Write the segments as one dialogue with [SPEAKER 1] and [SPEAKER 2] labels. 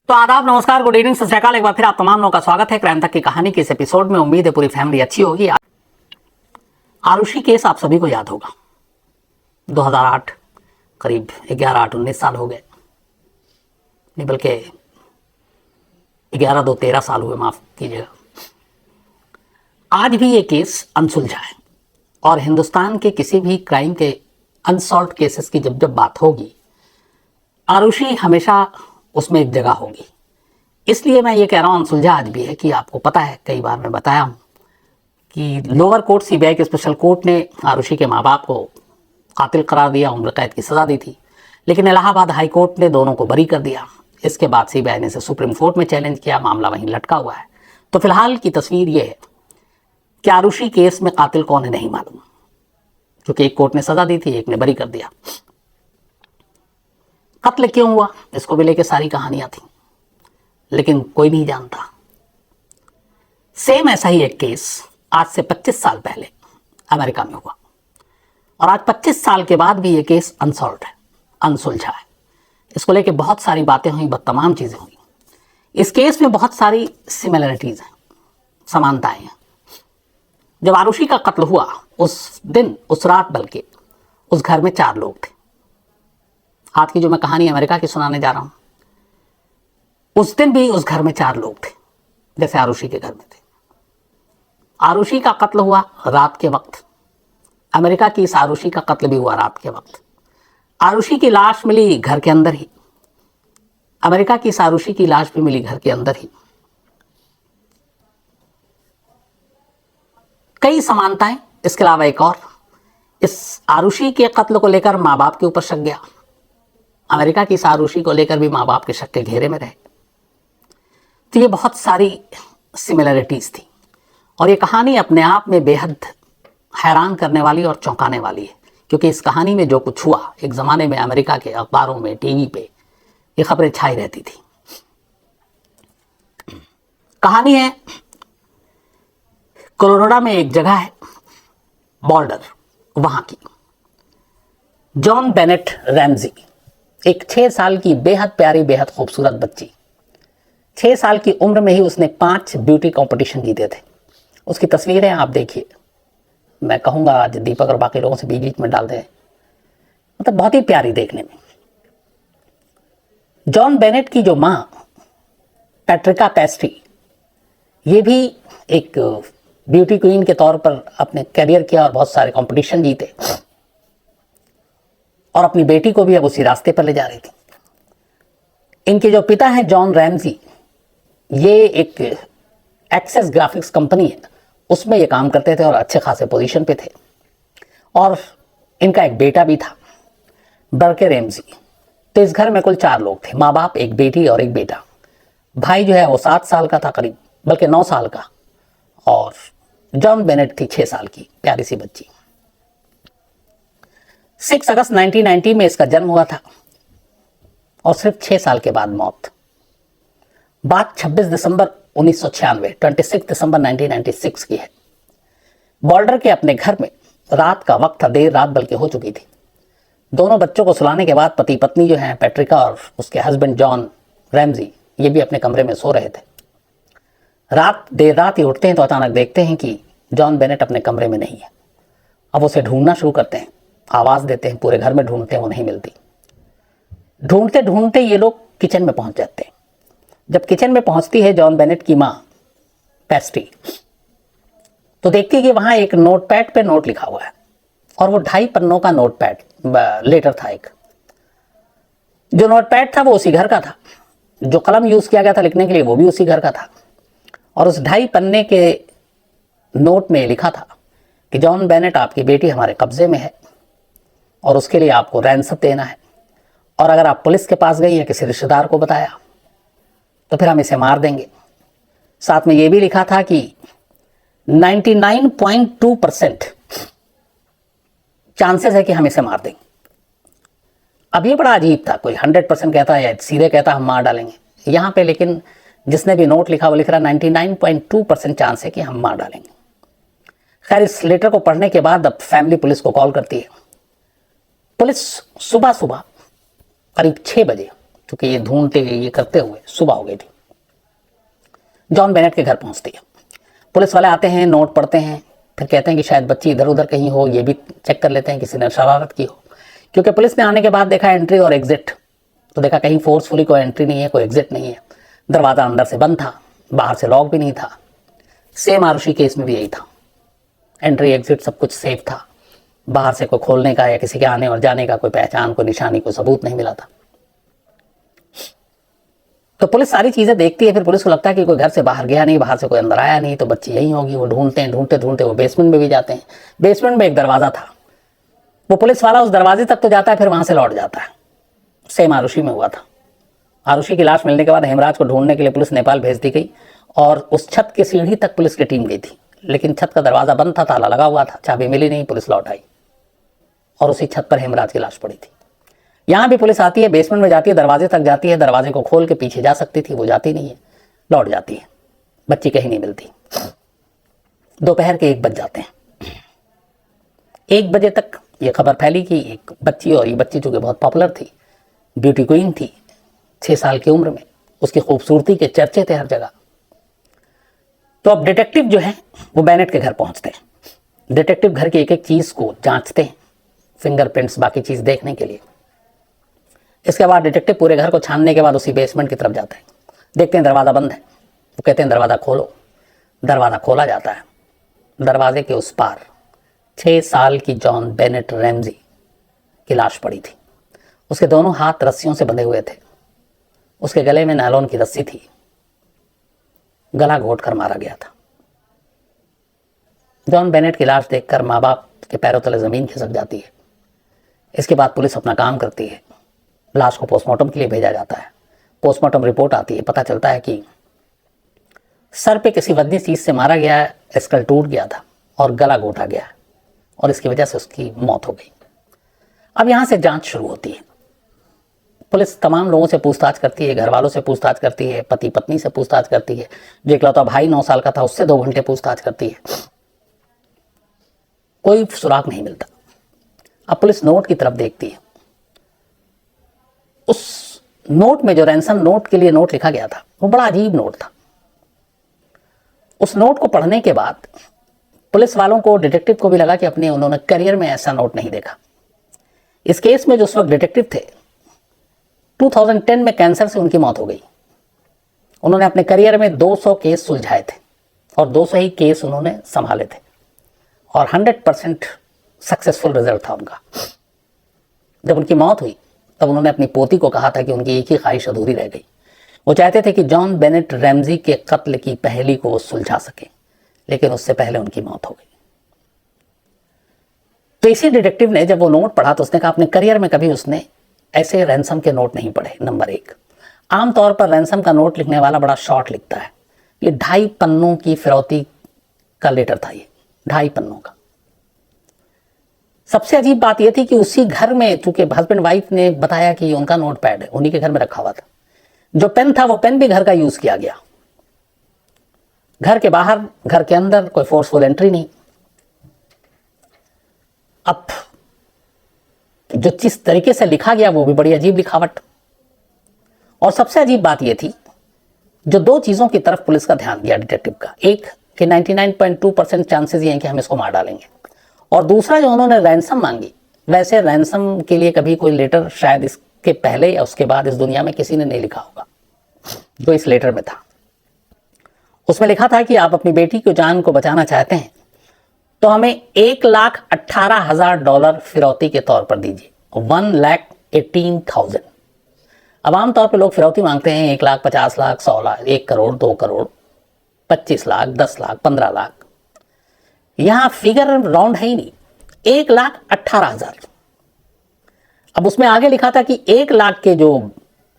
[SPEAKER 1] तो आदाब, नमस्कार, गुड इवनिंग, सत श्री अकाल। एक बार फिर आप तमाम लोगों का स्वागत है क्राइम तक की कहानी के इस एपिसोड में। उम्मीद है पूरी फैमिली अच्छी होगी। आरुषि केस आप सभी को याद होगा। 2008 करीब 11-8-19 साल हो गए, नहीं बल्कि 11-2-13 साल हुए, माफ कीजिएगा। आज भी ये केस अनसुलझा है और हिंदुस्तान के किसी भी क्राइम के अनसॉल्व केसेस की जब जब बात होगी, आरुषि हमेशा उसमें एक जगह होगी। इसलिए मैं ये कह रहा हूँ अनसुलझा आज भी है कि आपको पता है, कई बार मैं बताया हूँ कि लोअर कोर्ट सीबीआई के स्पेशल कोर्ट ने आरुषि के माँ बाप को कातिल करार दिया, उम्र कैद की सज़ा दी थी, लेकिन इलाहाबाद हाई कोर्ट ने दोनों को बरी कर दिया। इसके बाद सीबीआई ने इसे सुप्रीम कोर्ट में चैलेंज किया, मामला वहीं लटका हुआ है। तो फिलहाल की तस्वीर ये है कि आरुषि केस में कातिल कौन है नहीं मालूम, क्योंकि एक कोर्ट ने सज़ा दी थी, एक ने बरी कर दिया। कत्ल क्यों हुआ, इसको भी लेके सारी कहानियां थी, लेकिन कोई नहीं जानता। सेम ऐसा ही एक केस आज से 25 साल पहले अमेरिका में हुआ और आज 25 साल के बाद भी ये केस अनसॉल्व्ड है, अनसुलझा है। इसको लेके बहुत सारी बातें हुई, बहुत तमाम चीज़ें हुई। इस केस में बहुत सारी सिमिलरिटीज़ हैं, समानताएं हैं। जब आरुषि का कत्ल हुआ उस दिन, उस रात, बल्कि उस घर में 4 लोग थे। आज की जो मैं कहानी अमेरिका की सुनाने जा रहा हूं, उस दिन भी उस घर में 4 लोग थे, जैसे आरुषि के घर में थे। आरुषि का कत्ल हुआ रात के वक्त। अमेरिका की इस आरुषि का कत्ल भी हुआ रात के वक्त। आरुषि की लाश मिली घर के अंदर ही। अमेरिका की इस आरुषि की लाश भी मिली घर के अंदर ही। कई समानताएं, इसके अलावा एक और, इस आरुषि के कत्ल को लेकर माँ बाप के ऊपर शक गया। अमेरिका की इस आरुषि को लेकर भी माँ बाप के शक के घेरे में रहे। तो ये बहुत सारी सिमिलरिटीज थी और ये कहानी अपने आप में बेहद हैरान करने वाली और चौंकाने वाली है, क्योंकि इस कहानी में जो कुछ हुआ, एक ज़माने में अमेरिका के अखबारों में, टीवी पे ये खबरें छाई रहती थी। कहानी है कोलोराडो में एक जगह है, बॉर्डर, वहां की। जॉन बेनेट रैमजी, एक 6 साल की बेहद प्यारी, बेहद खूबसूरत बच्ची। 6 साल की उम्र में ही उसने 5 ब्यूटी कंपटीशन जीते थे। उसकी तस्वीरें आप देखिए। मैं कहूँगा आज दीपक और बाकी लोगों से बीच बीच में डाल दें, मतलब बहुत ही प्यारी देखने में। जॉन बेनेट की जो माँ पैट्रिका पेस्ट्री, ये भी एक ब्यूटी क्वीन के तौर पर अपने करियर किया और बहुत सारे कंपटीशन जीते और अपनी बेटी को भी अब उसी रास्ते पर ले जा रही थी। इनके जो पिता हैं जॉन रैमजी, ये एक एक्सेस ग्राफिक्स कंपनी है, उसमें ये काम करते थे और अच्छे खासे पोजीशन पे थे। और इनका एक बेटा भी था, बर्के रैमजी। तो इस घर में कुल 4 लोग थे, माँ बाप, एक बेटी और एक बेटा। भाई जो है वो 7 साल का था करीब, बल्कि 9 साल का, और जॉन बेनेट थी 6 साल की प्यारी सी बच्ची। 6 अगस्त 1990 में इसका जन्म हुआ था और सिर्फ 6 साल के बाद मौत। बात 26 दिसंबर 1996, 26 दिसंबर 1996 की है। बॉर्डर के अपने घर में रात का वक्त था, देर रात बल्कि हो चुकी थी। दोनों बच्चों को सुलाने के बाद पति पत्नी जो हैं पैट्रिका और उसके हस्बैंड जॉन रैमजी, ये भी अपने कमरे में सो रहे थे। देर रात ही उठते हैं तो अचानक देखते हैं कि जॉन बेनेट अपने कमरे में नहीं है। अब उसे ढूंढना शुरू करते हैं, आवाज़ देते हैं, पूरे घर में ढूंढते हैं, वो नहीं मिलती। ढूंढते ढूंढते ये लोग किचन में पहुंच जाते हैं। जब किचन में पहुंचती है जॉन बेनेट की माँ पेस्ट्री, तो देखती है कि वहां एक नोटपैड पे नोट लिखा हुआ है और वो 2.5 पन्नों का नोटपैड लेटर था। एक जो नोटपैड था वो उसी घर का था, जो कलम यूज किया गया था लिखने के लिए वो भी उसी घर का था। और उस 2.5 पन्ने के नोट में लिखा था कि जॉन बेनेट, आपकी बेटी हमारे कब्जे में है और उसके लिए आपको रैंसम देना है, और अगर आप पुलिस के पास गई या किसी रिश्तेदार को बताया तो फिर हम इसे मार देंगे। साथ में यह भी लिखा था कि 99.2% चांसेस है कि हम इसे मार देंगे। अब ये बड़ा अजीब था, कोई 100% कहता है या सीधे कहता हम मार डालेंगे। यहाँ पे लेकिन जिसने भी नोट लिखा वो लिख रहा 99.2% चांस है कि हम मार डालेंगे। खैर, इस लेटर को पढ़ने के बाद अब फैमिली पुलिस को कॉल करती है। पुलिस सुबह सुबह करीब 6 बजे क्योंकि ये ढूंढते ये करते हुए सुबह हो गई थी। जॉन बेनेट के घर पहुंचती है। पुलिस वाले आते हैं, नोट पढ़ते हैं, फिर कहते हैं कि शायद बच्ची इधर उधर कहीं हो, ये भी चेक कर लेते हैं किसी ने शरारत की हो। क्योंकि पुलिस ने आने के बाद देखा एंट्री और एग्जिट, तो देखा कहीं फोर्सफुली कोई एंट्री नहीं है, कोई एग्जिट नहीं है। दरवाज़ा अंदर से बंद था, बाहर से लॉक भी नहीं था। सेम आरुषि केस में भी यही था, एंट्री एग्जिट सब कुछ सेफ था, बाहर से कोई खोलने का या किसी के आने और जाने का कोई पहचान, कोई निशानी, कोई सबूत नहीं मिला था। तो पुलिस सारी चीजें देखती है। फिर पुलिस को लगता है कि कोई घर से बाहर गया नहीं, बाहर से कोई अंदर आया नहीं, तो बच्ची यही होगी। वो ढूंढते हैं, ढूंढते ढूंढते वो बेसमेंट में भी जाते हैं। बेसमेंट में एक दरवाजा था, वो पुलिस वाला उस दरवाजे तक तो जाता है, फिर वहां से लौट जाता है। सेम आरुषि में हुआ था। आरुषि की लाश मिलने के बाद हेमराज को ढूंढने के लिए पुलिस नेपाल भेज दी गई और उस छत की सीढ़ी तक पुलिस की टीम गई थी, लेकिन छत का दरवाजा बंद था, ताला लगा हुआ था, चाबी मिली नहीं। पुलिस लौट आई और उसी छत पर हेमराज की लाश पड़ी थी। यहां भी पुलिस आती है, बेसमेंट में जाती है, दरवाजे तक जाती है, दरवाजे को खोल के पीछे जा सकती थी, वो जाती नहीं है, लौट जाती है। बच्ची कहीं नहीं मिलती। दोपहर के 1 बज जाते हैं। 1 बजे तक ये खबर फैली कि एक बच्ची, और ये बच्ची चूंकि बहुत पॉपुलर थी, ब्यूटी क्वीन थी, 6 साल की उम्र में, उसकी खूबसूरती के चर्चे थे हर जगह। तो अब डिटेक्टिव जो है वो बेनेट के घर पहुंचते हैं। डिटेक्टिव घर की एक एक चीज को जांचते हैं, फिंगरप्रिंट्स बाकी चीज देखने के लिए। इसके बाद डिटेक्टिव पूरे घर को छानने के बाद उसी बेसमेंट की तरफ जाते हैं। देखते हैं दरवाजा बंद है, वो कहते हैं दरवाजा खोलो। दरवाजा खोला जाता है। दरवाजे के उस पार 6 साल की जॉन बेनेट रैमजी की लाश पड़ी थी। उसके दोनों हाथ रस्सियों से बंधे हुए थे, उसके गले में नायलॉन की रस्सी थी, गला घोट कर मारा गया था। जॉन बेनेट की लाश देखकर माँ बाप के पैरों तले जमीन खिसक जाती है। इसके बाद पुलिस अपना काम करती है। लाश को पोस्टमार्टम के लिए भेजा जाता है। पोस्टमार्टम रिपोर्ट आती है, पता चलता है कि सर पे किसी वजनी चीज से मारा गया है, स्कल टूट गया था और गला घोटा गया है और इसकी वजह से उसकी मौत हो गई। अब यहां से जांच शुरू होती है। पुलिस तमाम लोगों से पूछताछ करती है, घर वालों से पूछताछ करती है, पति पत्नी से पूछताछ करती है, जो इकलौता भाई 9 साल का था उससे 2 घंटे पूछताछ करती है। कोई सुराग नहीं मिलता। अब पुलिस नोट की तरफ देखती है। उस नोट में जो रैंसम नोट के लिए नोट लिखा गया था वो बड़ा अजीब नोट था। उस नोट को पढ़ने के बाद पुलिस वालों को, डिटेक्टिव को भी लगा कि अपने उन्होंने करियर में ऐसा नोट नहीं देखा। इस केस में जो उस वक्त डिटेक्टिव थे, 2010 में कैंसर से उनकी मौत हो गई। उन्होंने अपने करियर में 200 केस सुलझाए थे और 200 ही केस उन्होंने संभाले थे और 100% सक्सेसफुल रिजल्ट था उनका। जब उनकी मौत हुई तब उन्होंने अपनी पोती को कहा था कि उनकी एक ही ख्वाहिश अधूरी रह गई। वो चाहते थे कि जॉन बेनेट रैमजी के कत्ल की पहेली को वो सुलझा सके, लेकिन उससे पहले उनकी मौत हो गई। तो इसी डिटेक्टिव ने जब वो नोट पढ़ा तो उसने कहा अपने करियर में कभी उसने ऐसे रैंसम के नोट नहीं पढ़े। नंबर 1, आमतौर पर रैंसम का नोट लिखने वाला बड़ा शॉर्ट लिखता है। ये 2.5 पन्नों की फिरौती का लेटर था, ये 2.5 पन्नों का। सबसे अजीब बात यह थी कि उसी घर में, चूंकि हस्बैंड वाइफ ने बताया कि उनका नोट पैड है, उन्हीं के घर में रखा हुआ था। जो पेन था वो पेन भी घर का यूज किया गया। घर के बाहर, घर के अंदर कोई फोर्सफुल एंट्री नहीं। अब जो जिस तरीके से लिखा गया वो भी बड़ी अजीब लिखावट। और सबसे अजीब बात यह थी, जो 2 चीजों की तरफ पुलिस का ध्यान दिया डिटेक्टिव का। एक कि 99.2% चांसेस ये हैं कि हम इसको मार डालेंगे, और दूसरा जो उन्होंने रैंसम मांगी, वैसे रैंसम के लिए कभी कोई लेटर शायद इसके पहले या उसके बाद इस दुनिया में किसी ने नहीं लिखा होगा जो इस लेटर में था। उसमें लिखा था कि आप अपनी बेटी की जान को बचाना चाहते हैं तो हमें $1,18,000 फिरौती के तौर पर दीजिए, 1,18,000। अब आमतौर पर लोग फिरौती मांगते हैं 1 लाख, 50 लाख, 100 लाख, 1 करोड़, 2 करोड़, 25 लाख, 10 लाख, 15 लाख। यहां फिगर राउंड है ही नहीं, 1,18,000। अब उसमें आगे लिखा था कि 1 लाख के जो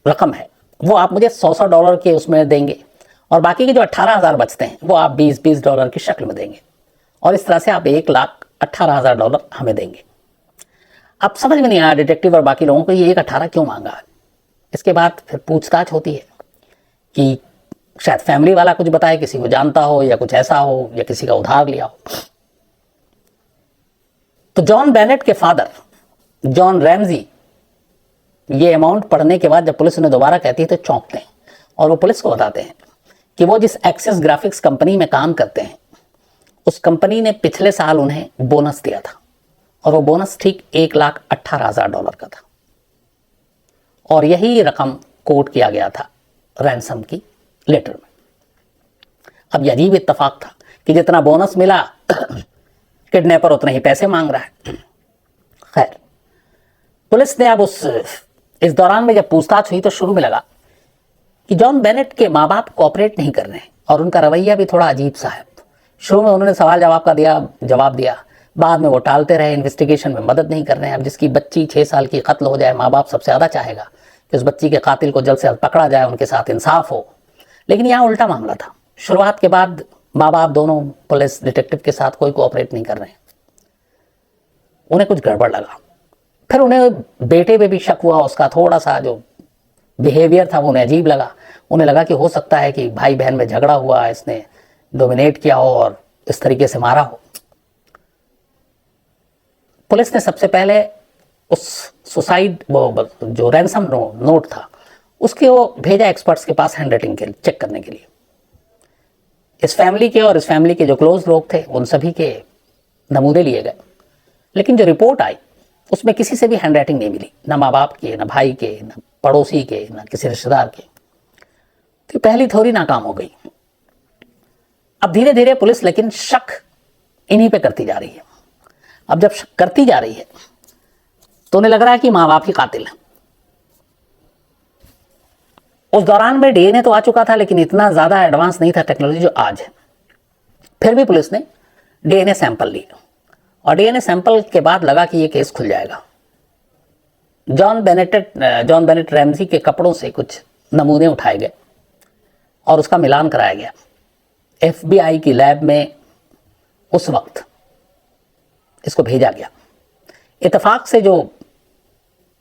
[SPEAKER 1] रकम है वो आप मुझे $100 के उसमें देंगे और बाकी के जो 18,000 बचते हैं वो आप $20 की शक्ल में देंगे, और इस तरह से आप $1,18,000 हमें देंगे। अब समझ में नहीं आया डिटेक्टिव और बाकी लोगों को ये 1,18 क्यों मांगा। इसके बाद फिर पूछताछ होती है कि शायद फैमिली वाला कुछ बताए, किसी को जानता हो या कुछ ऐसा हो, या किसी का उधार लिया हो। तो जॉन बेनेट के फादर जॉन रैमजी ये अमाउंट पढ़ने के बाद जब पुलिस उन्हें दोबारा कहती है तो चौंकते हैं और वो पुलिस को बताते हैं कि वो जिस एक्सेस ग्राफिक्स कंपनी में काम करते हैं उस कंपनी ने पिछले साल उन्हें बोनस दिया था और वो बोनस ठीक $1,18,000 का था और यही रकम कोट किया गया था रैंसम की लेटर में। अब ये अजीब इत्तेफाक था कि जितना बोनस मिला किडनैपर उतने ही पैसे मांग रहा है। खैर, पुलिस ने अब इस दौरान में जब पूछताछ हुई तो शुरू में लगा कि जॉन बेनेट के माँ बाप कोऑपरेट नहीं कर रहे हैं और उनका रवैया भी थोड़ा अजीब सा है। शुरू में उन्होंने सवाल जवाब दिया, बाद में वो टालते रहे, इन्वेस्टिगेशन में मदद नहीं कर रहे हैं। अब जिसकी बच्ची 6 साल की कत्ल हो जाए, माँ बाप सबसे ज़्यादा चाहेगा कि उस बच्ची के कातिल को जल्द से जल्द पकड़ा जाए, उनके साथ इंसाफ हो। लेकिन यहाँ उल्टा मामला था। शुरुआत के बाद माँ बाप दोनों पुलिस डिटेक्टिव के साथ कोई कोऑपरेट नहीं कर रहे हैं। उन्हें कुछ गड़बड़ लगा। फिर उन्हें बेटे पे भी शक हुआ, उसका थोड़ा सा जो बिहेवियर था वो उन्हें अजीब लगा। उन्हें लगा कि हो सकता है कि भाई बहन में झगड़ा हुआ, इसने डोमिनेट किया हो और इस तरीके से मारा हो। पुलिस ने सबसे पहले उस सुसाइड जो रैंसम नोट था उसके वो भेजा एक्सपर्ट्स के पास हैंड राइटिंग के चेक करने के लिए। इस फैमिली के और इस फैमिली के जो क्लोज लोग थे उन सभी के नमूने लिए गए, लेकिन जो रिपोर्ट आई उसमें किसी से भी हैंड राइटिंग नहीं मिली, ना माँ बाप के, ना भाई के, ना पड़ोसी के, ना किसी रिश्तेदार के। तो पहली थ्योरी नाकाम हो गई। अब धीरे धीरे पुलिस लेकिन शक इन्हीं पे करती जा रही है। अब जब शक करती जा रही है तो उन्हें लग रहा है कि माँ बाप ही कातिल है। उस दौरान में डीएनए तो आ चुका था, लेकिन इतना ज्यादा एडवांस नहीं था टेक्नोलॉजी जो आज है। फिर भी पुलिस ने डीएनए सैंपल लिए और डीएनए सैंपल के बाद लगा कि ये केस खुल जाएगा। जॉन बेनेट रैमजी के कपड़ों से कुछ नमूने उठाए गए और उसका मिलान कराया गया। एफबीआई की लैब में उस वक्त इसको भेजा गया। इत्तेफाक से जो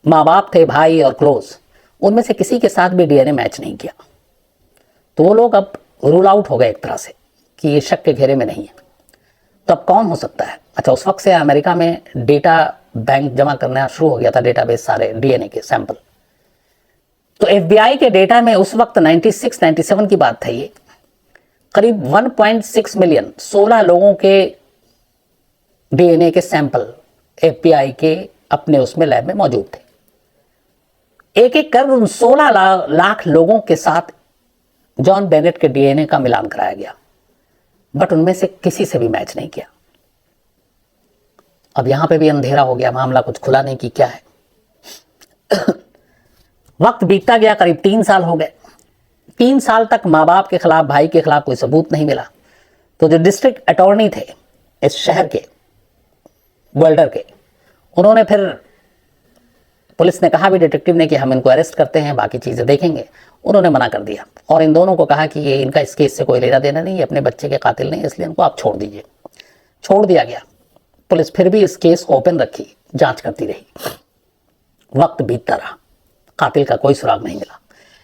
[SPEAKER 1] माँ बाप थे, भाई और क्लोज, उनमें से किसी के साथ भी डीएनए मैच नहीं किया। तो वो लोग अब रूल आउट हो गए एक तरह से कि ये शक के घेरे में नहीं है। तो अब कौन हो सकता है? अच्छा, उस वक्त से अमेरिका में डेटा बैंक जमा करना शुरू हो गया था, डेटाबेस सारे डीएनए के सैंपल। तो एफबीआई के डेटा में उस वक्त 96-97 की बात था, ये करीब 1.6 मिलियन 16 लोगों के डीएनए के सैंपल एफबीआई के अपने उसमें लैब में मौजूद थे। एक एक कर उन 16 लाख लोगों के साथ जॉन बेनेट के डीएनए का मिलान कराया गया, बट उनमें से किसी से भी मैच नहीं किया। अब यहां पे भी अंधेरा हो गया, मामला कुछ खुला नहीं कि क्या है। वक्त बीतता गया, करीब 3 साल हो गए। 3 साल तक माँ बाप के खिलाफ, भाई के खिलाफ कोई सबूत नहीं मिला। तो जो डिस्ट्रिक्ट अटॉर्नी थे इस शहर के, बोल्डर के, उन्होंने फिर, पुलिस ने कहा भी डिटेक्टिव ने कि हम इनको अरेस्ट करते हैं, बाकी चीज़ें देखेंगे। उन्होंने मना कर दिया और इन दोनों को कहा कि ये इनका इस केस से कोई लेना देना नहीं है, अपने बच्चे के कातिल नहीं, इसलिए इनको आप छोड़ दीजिए। छोड़ दिया गया। पुलिस फिर भी इस केस को ओपन रखी, जांच करती रही। वक्त बीतता रहा, कातिल का कोई सुराग नहीं मिला।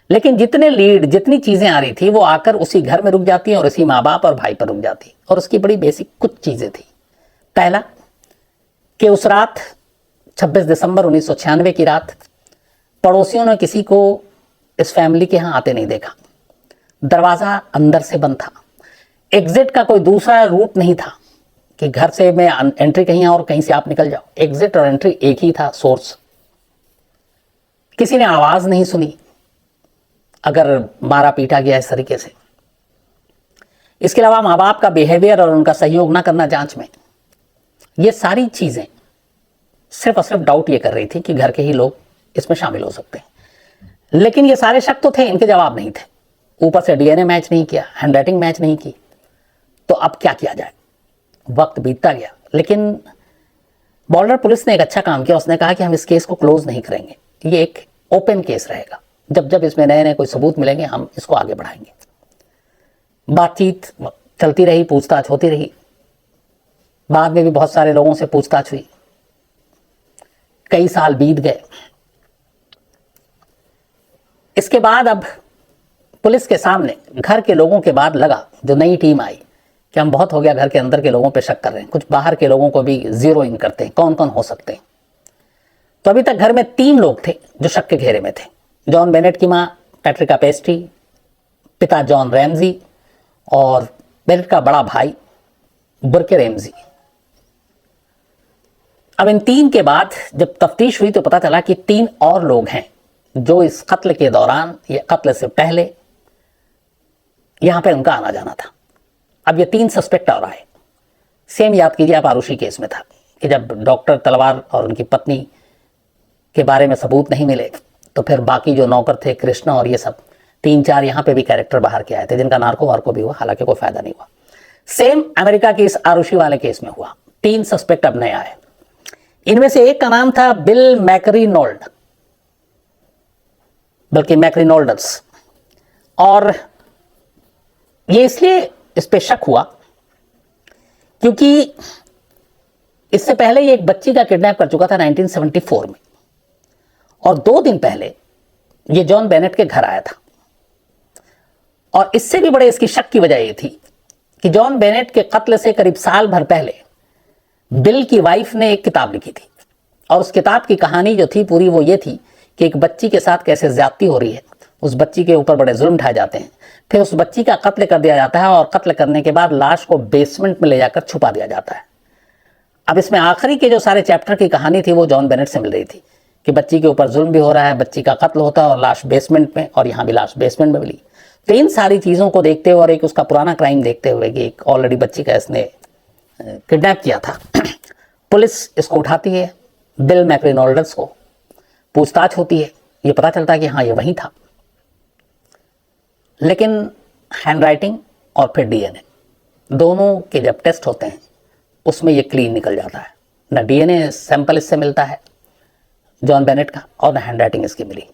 [SPEAKER 1] लेकिन जितनी चीज़ें आ रही थी वो आकर उसी घर में रुक जाती और उसी माँ बाप और भाई पर रुक जाती। और उसकी बड़ी बेसिक कुछ चीज़ें थी। पहला कि उस रात 26 दिसंबर 1996 की रात पड़ोसियों ने किसी को इस फैमिली के यहाँ आते नहीं देखा। दरवाज़ा अंदर से बंद था। एग्जिट का कोई दूसरा रूट नहीं था कि घर से मैं एंट्री कहीं और कहीं से आप निकल जाओ। एग्जिट और एंट्री एक ही था, सोर्स। किसी ने आवाज़ नहीं सुनी अगर मारा पीटा गया इस तरीके से। इसके अलावा माँ बाप का बिहेवियर और उनका सहयोग ना करना जांच में, ये सारी चीज़ें सिर्फ और सिर्फ डाउट ये कर रही थी कि घर के ही लोग इसमें शामिल हो सकते हैं। लेकिन ये सारे शक तो थे, इनके जवाब नहीं थे। ऊपर से डीएनए मैच नहीं किया, हैंडराइटिंग मैच नहीं की, तो अब क्या किया जाए? वक्त बीतता गया, लेकिन बॉर्डर पुलिस ने एक अच्छा काम किया। उसने कहा कि हम इस केस को क्लोज नहीं करेंगे, ये एक ओपन केस रहेगा। जब जब इसमें नए नए कोई सबूत मिलेंगे हम इसको आगे बढ़ाएंगे। बातचीत चलती रही, पूछताछ होती रही। बाद में भी बहुत सारे लोगों से पूछताछ हुई। कई साल बीत गए। इसके बाद अब पुलिस के सामने घर के लोगों के बाद लगा, जो नई टीम आई, कि हम बहुत हो गया घर के अंदर के लोगों पे शक कर रहे हैं, कुछ बाहर के लोगों को भी जीरो इन करते हैं, कौन कौन हो सकते हैं। तो अभी तक घर में 3 लोग थे जो शक के घेरे में थे। जॉन बेनेट की मां पैट्रिका पेस्ट्री, पिता जॉन रैमजी और बेनेट का बड़ा भाई बुर्के रैमजी। अब इन 3 के बाद जब तफ्तीश हुई तो पता चला कि 3 और लोग हैं जो इस कत्ल के दौरान या कत्ल से पहले यहां पे उनका आना जाना था। अब ये 3 सस्पेक्ट और आए। सेम याद कीजिए आप आरुषि केस में था कि जब डॉक्टर तलवार और उनकी पत्नी के बारे में सबूत नहीं मिले तो फिर बाकी जो नौकर थे कृष्णा और ये सब 3-4 यहां पे भी कैरेक्टर बाहर के आए थे जिनका नार्को वार्को भी हुआ, हालांकि कोई फायदा नहीं हुआ। सेम अमेरिका के इस आरुषि वाले केस में हुआ। 3 सस्पेक्ट अब नए आए। इनमें से एक का नाम था बिल मैकरीनोल्ड, बल्कि मैकरीनोल्डस, और ये इसलिए इस पे शक हुआ क्योंकि इससे पहले ये एक बच्ची का किडनैप कर चुका था 1974 में, और 2 दिन पहले ये जॉन बेनेट के घर आया था। और इससे भी बड़े इसकी शक की वजह ये थी कि जॉन बेनेट के कत्ल से करीब साल भर पहले बिल की वाइफ ने एक किताब लिखी थी, और उस किताब की कहानी जो थी पूरी वो ये थी कि एक बच्ची के साथ कैसे ज्यादती हो रही है, उस बच्ची के ऊपर बड़े जुल्म ढाए जाते हैं, फिर उस बच्ची का कत्ल कर दिया जाता है और कत्ल करने के बाद लाश को बेसमेंट में ले जाकर छुपा दिया जाता है। अब इसमें आखिरी के जो सारे चैप्टर की कहानी थी वो जॉन बेनेट से मिल रही थी कि बच्ची के ऊपर जुल्म भी हो रहा है, बच्ची का कत्ल होता है और लाश बेसमेंट में, और यहाँ भी लाश बेसमेंट में मिली। तो इन सारी चीज़ों को देखते हुए और एक उसका पुराना क्राइम देखते हुए कि एक ऑलरेडी बच्ची का इसने किडनैप किया था, पुलिस इसको उठाती है, बिल मैकरीनोल्डस को पूछताछ होती है, ये पता चलता है कि हाँ ये वही था। लेकिन हैंडराइटिंग और फिर डीएनए दोनों के जब टेस्ट होते हैं उसमें ये क्लीन निकल जाता है। ना डीएनए सैंपल इससे मिलता है जॉन बेनेट का और ना हैंडराइटिंग इसकी मिली।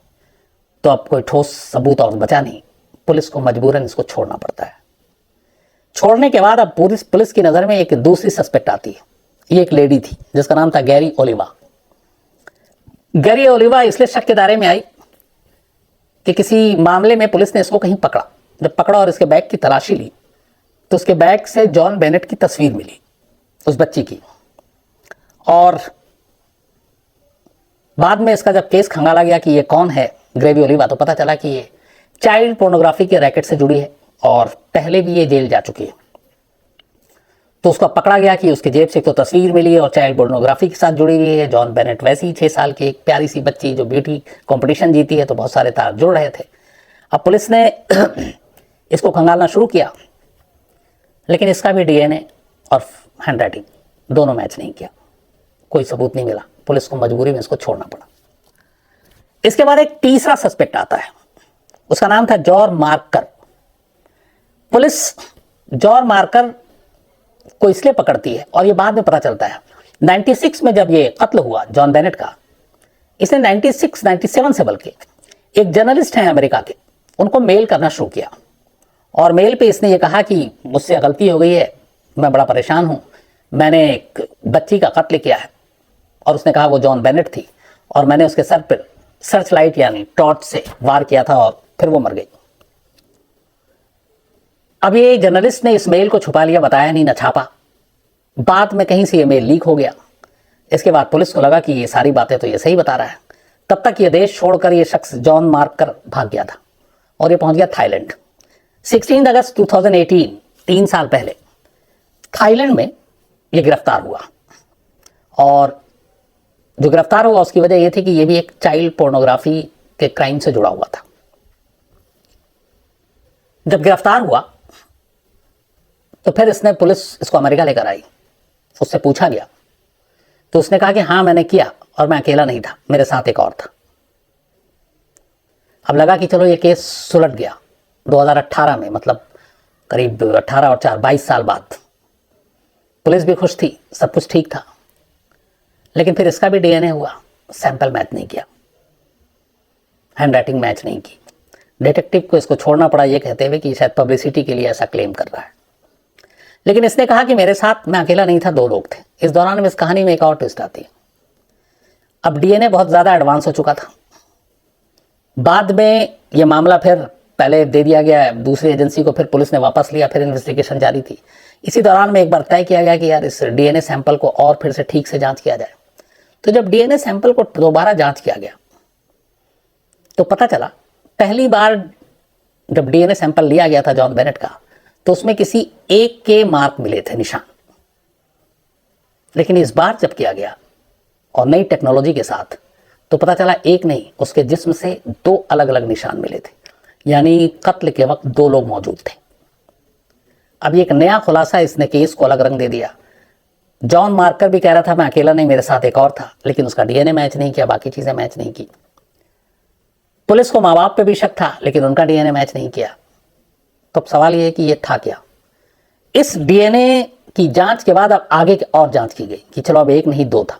[SPEAKER 1] तो अब कोई ठोस सबूत और बचा नहीं, पुलिस को मजबूरन इसको छोड़ना पड़ता है। छोड़ने के बाद अब पूरी पुलिस की नज़र में एक दूसरी सस्पेक्ट आती है। ये एक लेडी थी जिसका नाम था गैरी ओलिवा। गैरी ओलिवा इसलिए शक के दायरे में आई कि किसी मामले में पुलिस ने इसको कहीं पकड़ा। जब पकड़ा और इसके बैग की तलाशी ली तो उसके बैग से जॉन बेनेट की तस्वीर मिली, उस बच्ची की। और बाद में इसका जब केस खंगाला गया कि ये कौन है ग्रेवी ओलिवा, तो पता चला कि ये चाइल्ड पोर्नोग्राफी के रैकेट से जुड़ी है और पहले भी ये जेल जा चुकी है। तो उसको पकड़ा गया कि उसकी जेब से तो तस्वीर मिली है और चाइल्ड पोर्नोग्राफी के साथ जुड़ी हुई है। जॉन बेनेट वैसी 6 साल की एक प्यारी सी बच्ची जो ब्यूटी कंपटीशन जीती है, तो बहुत सारे तार जुड़ रहे थे। अब पुलिस ने इसको खंगालना शुरू किया, लेकिन इसका भी डीएनए और हैंडराइटिंग दोनों मैच नहीं किया, कोई सबूत नहीं मिला। पुलिस को मजबूरी में इसको छोड़ना पड़ा। इसके बाद एक तीसरा सस्पेक्ट आता है, उसका नाम था George marker. Police George marker को इसलिए पकड़ती है और ये बाद में पता चलता है 96 में जब ये कत्ल हुआ जॉन बेनेट का, इसने 96-97 से बल्कि एक जर्नलिस्ट हैं अमेरिका के, उनको मेल करना शुरू किया। और मेल पे इसने ये कहा कि मुझसे गलती हो गई है, मैं बड़ा परेशान हूँ, मैंने एक बच्ची का कत्ल किया है। और उसने कहा वो जॉन बेनेट थी और मैंने उसके सर पर सर्च लाइट यानी टॉर्च से वार किया था और फिर वो मर गई। अब ये जर्नलिस्ट ने इस मेल को छुपा लिया, बताया नहीं, न छापा। बाद में कहीं से ये मेल लीक हो गया। इसके बाद पुलिस को लगा कि ये सारी बातें तो ये सही बता रहा है। तब तक ये देश छोड़कर ये शख्स जॉन मार्कर भाग गया था और ये पहुंच गया थाईलैंड। 16 अगस्त 2018, 3 साल पहले थाईलैंड में ये गिरफ्तार हुआ। और जो गिरफ्तार हुआ उसकी वजह यह थी कि ये भी एक चाइल्ड पोर्नोग्राफी के क्राइम से जुड़ा हुआ था। जब गिरफ्तार हुआ तो फिर इसने पुलिस इसको अमेरिका लेकर आई, उससे पूछा गया तो उसने कहा कि हाँ मैंने किया और मैं अकेला नहीं था, मेरे साथ एक और था। अब लगा कि चलो ये केस सुलट गया 2018 में, मतलब करीब 18 और 4 22 साल बाद। पुलिस भी खुश थी, सब कुछ ठीक था। लेकिन फिर इसका भी डीएनए हुआ, सैंपल मैच नहीं किया, हैंडराइटिंग मैच नहीं की। डिटेक्टिव को इसको छोड़ना पड़ा ये कहते हुए कि शायद पब्लिसिटी के लिए ऐसा क्लेम कर रहा है। लेकिन इसने कहा कि मेरे साथ मैं अकेला नहीं था, 2 लोग थे। इस दौरान में इस कहानी में एक और ट्विस्ट आती है। अब डीएनए बहुत ज़्यादा एडवांस हो चुका था। बाद में ये मामला फिर पहले दे दिया गया दूसरी एजेंसी को, फिर पुलिस ने वापस लिया, फिर इन्वेस्टिगेशन जारी थी। इसी दौरान में एक बार तय किया गया कि यार इस डीएनए सैंपल को और फिर से ठीक से जांच किया जाए। तो जब डीएनए सैंपल को दोबारा जांच किया गया तो पता चला पहली बार जब डीएनए सैंपल लिया गया था जॉन बेनेट का, तो उसमें किसी एक के मार्क मिले थे, निशान। लेकिन इस बार जब किया गया और नई टेक्नोलॉजी के साथ, तो पता चला एक नहीं, उसके जिस्म से 2 अलग अलग निशान मिले थे, यानी कत्ल के वक्त 2 लोग मौजूद थे। अब एक नया खुलासा इसने केस को अलग रंग दे दिया। जॉन मार्कर भी कह रहा था मैं अकेला नहीं, मेरे साथ एक और था, लेकिन उसका डीएनए मैच नहीं किया, बाकी चीजें मैच नहीं की। पुलिस को माँ बाप पे भी शक था, लेकिन उनका डीएनए मैच नहीं किया। तो अब सवाल यह है कि ये था क्या। इस डीएनए की जांच के बाद अब आगे और जांच की गई कि चलो अब 1 नहीं 2 था।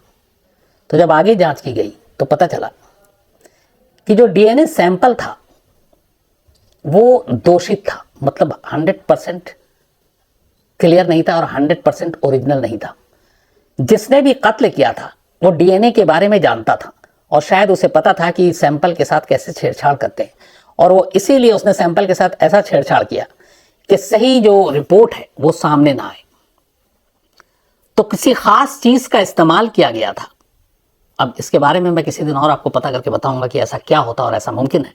[SPEAKER 1] तो जब आगे जांच की गई तो पता चला कि जो डीएनए सैंपल था वो दोषित था, मतलब 100% क्लियर नहीं था और 100% ओरिजिनल नहीं था। जिसने भी कत्ल किया था वो डीएनए के बारे में जानता था और शायद उसे पता था कि सैंपल के साथ कैसे छेड़छाड़ करते हैं, और वो इसीलिए उसने सैंपल के साथ ऐसा छेड़छाड़ किया कि सही जो रिपोर्ट है वो सामने ना आए। तो किसी खास चीज का इस्तेमाल किया गया था। अब इसके बारे में मैं किसी दिन और आपको पता करके बताऊंगा कि ऐसा क्या होता और ऐसा मुमकिन है।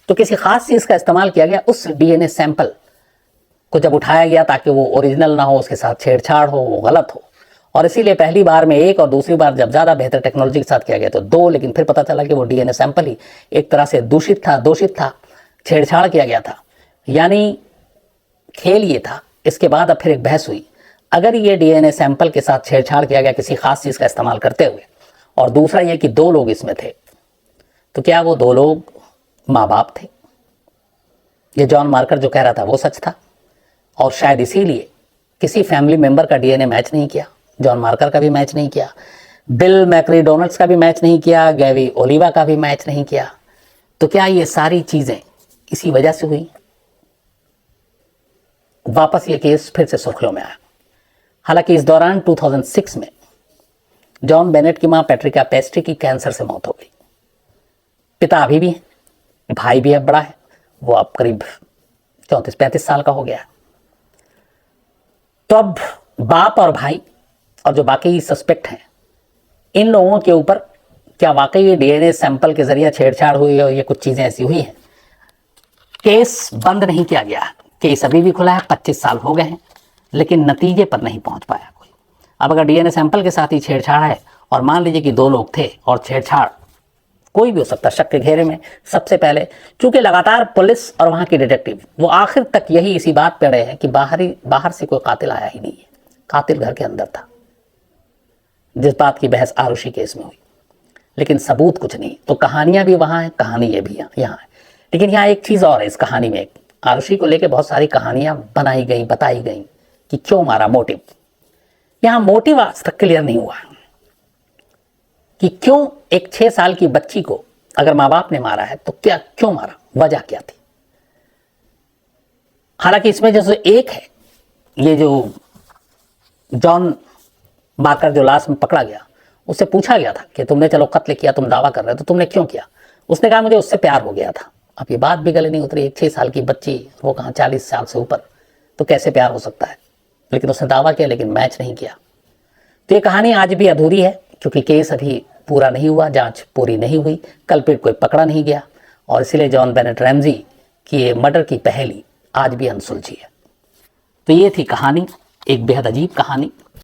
[SPEAKER 1] तो किसी खास चीज का इस्तेमाल किया गया, उस डीएनए सैंपल को जब उठाया गया ताकि वो ओरिजिनल ना हो, उसके साथ छेड़छाड़ हो, वो गलत हो, और इसीलिए पहली बार में 1 और दूसरी बार जब ज्यादा बेहतर टेक्नोलॉजी के साथ किया गया तो 2, लेकिन फिर पता चला कि वो डीएनए सैंपल ही एक तरह से दोषित था, छेड़छाड़ किया गया था, यानी खेल ये था। इसके बाद अब फिर एक बहस हुई, अगर ये डीएनए सैंपल के साथ छेड़छाड़ किया गया किसी खास चीज का इस्तेमाल करते हुए, और दूसरा ये कि 2 लोग इसमें थे, तो क्या वो 2 लोग माँ बाप थे? ये जॉन मार्कर जो कह रहा था वो सच था, और शायद इसीलिए किसी फैमिली मेंबर का डीएनए मैच नहीं किया। जॉन मार्कर का भी मैच नहीं किया, बिल मैक्रीडोनल्ड्स का भी मैच नहीं किया, गैवी ओलिवा का भी मैच नहीं किया। तो क्या ये सारी चीजें इसी वजह से हुई? वापस ये केस फिर से सुर्खियों में आया। हालांकि इस दौरान 2006 में जॉन बेनेट की मां पैट्रिका पेस्ट्री की कैंसर से मौत हो गई। पिता अभी भी है, भाई भी अब बड़ा है, वो अब करीब 34-35 साल का हो गया है। तो अब बाप और भाई और जो बाकी सस्पेक्ट हैं, इन लोगों के ऊपर क्या वाकई ये डीएनए सैंपल के जरिए छेड़छाड़ हुई और ये कुछ चीजें ऐसी हुई हैं? केस बंद नहीं किया गया है, केस अभी भी खुला है, 25 साल हो गए हैं, लेकिन नतीजे पर नहीं पहुंच पाया कोई। अब अगर डीएनए सैंपल के साथ ही छेड़छाड़ है और मान लीजिए कि 2 लोग थे और छेड़छाड़ कोई भी हो सकता, शक के घेरे में सबसे पहले, चूंकि लगातार पुलिस और वहां की डिटेक्टिव वो आखिर तक यही इसी बात पे रहे हैं कि बाहर से कोई कातिल आया ही नहीं है, कातिल घर के अंदर था, जिस बात की बहस आरुषि केस में हुई, लेकिन सबूत कुछ नहीं। तो कहानियां भी वहां है, कहानी ये भी यहाँ है। लेकिन यहाँ एक चीज और है इस कहानी में, आरुषि को लेकर बहुत सारी कहानियां बनाई गई, बताई गई कि क्यों मारा, मोटिव। यहां मोटिव आज तक क्लियर नहीं हुआ कि क्यों एक 6 साल की बच्ची को अगर माँ बाप ने मारा है तो क्यों मारा, वजह क्या थी। हालांकि इसमें जैसे एक है, ये जो जॉन मार्कर जो लास्ट में पकड़ा गया, उससे पूछा गया था कि तुमने चलो कत्ल किया, तुम दावा कर रहे हो, तो तुमने क्यों किया? उसने कहा मुझे उससे प्यार हो गया था। अब ये बात भी गले नहीं उतरी, एक 6 साल की बच्ची, वो कहाँ 40 साल से ऊपर, तो कैसे प्यार हो सकता है? लेकिन उसने दावा किया, लेकिन मैच नहीं किया। तो ये कहानी आज भी अधूरी है, क्योंकि केस अभी पूरा नहीं हुआ, जांच पूरी नहीं हुई, कल्प्रिट कोई पकड़ा नहीं गया, और इसीलिए जॉन बेनेट रैमजी की ये मर्डर की पहेली आज भी अनसुलझी है। तो ये थी कहानी, एक बेहद अजीब कहानी।